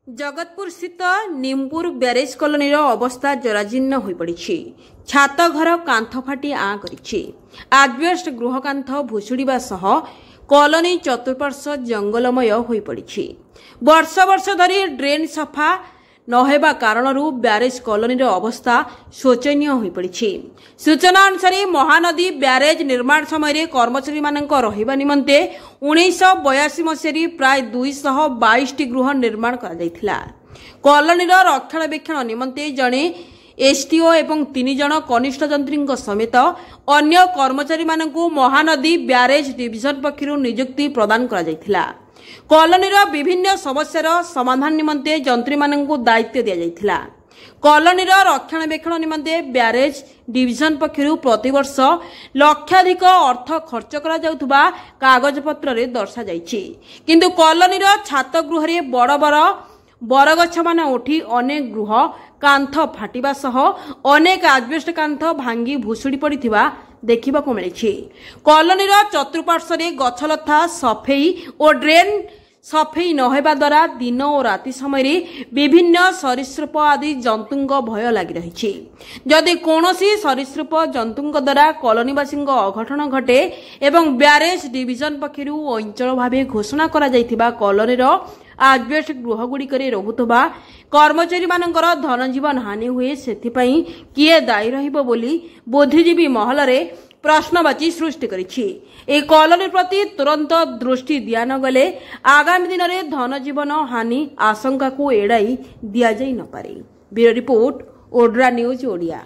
जगतपुर स्थित निमपुर barrage colony अवस्था जराजीर्ण हो पड़ी। छात घर कांथ फाटी आँ कर आजबेस्ट गृह कांथ भुशुड़ा सह कॉलोनी चतुर्पार्श्व जंगलमय हो पड़ी। वर्ष वर्ष धरी ड्रेन सफा नहेबा कारणरू ब्यारेज कॉलोनी अवस्था शोचनीय हो पड़ी। सूचना अनुसार महानदी ब्यारेज निर्माण समय कर्मचारी रहिबा निमंते 1982 मसीह प्राय 222 गृह निर्माण करा कॉलोनी रक्षणाबेक्षण निमंते जड़े एसटीओ एवं 3 जन कनिष्ठ जंत्री समेत अन्य कर्मचारी महानदी ब्यारेज डिविजन पक्षर नियुक्ति प्रदान करा कॉलोनी विभिन्न समस्यार समाधान निमंते जंत्री दायित्व दिया कॉलोनी रक्षणाबेक्षण निमंते ब्यारेज डिविजन पक्षर प्रतिवर्ष लक्षाधिक अर्थ खर्च करा जाउथबा कागजपत्र दर्शा जाइछि। किंतु कॉलोनी छात गृह बड़ बड़ बरगछ मान उठी अनेक गृह कांथ फाटिबा सह अनेक आजबेस्ट कांथ भांगी भुशुड़ी पड़िथिबा देखिबाकु मिलिछि। कॉलोनी चतुर्पार्श्व गछलता सफेई और ड्रेन सफेई नहेबा द्वारा दिन और राति समय विभिन्न सरीसृप आदि जंतुंग भय लगी रही। जदि कौनसी सरीसृप जंतुंग द्वारा कॉलोनीवासी अघटन घटे एवं ब्यारेज डिविजन पक्षर अंचल भाव घोषणा करा जाइथिबा कॉलोनी आजबेस्ट गृहगुड़िक रहुथबा कर्मचारी मानकर धनजीवन हानि हुए सेथिपई किए दायी रहिबो बोली बुद्धिजीवी महलरे प्रश्नवाची सृष्टि करिछि। ए कॉलोनी प्रति तुरंत दृष्टि दिया न गले आगामी दिन में धनजीवन हानि आशंका को एड़ाई दिया जाई न पारे। Bureau report Odra news Odia.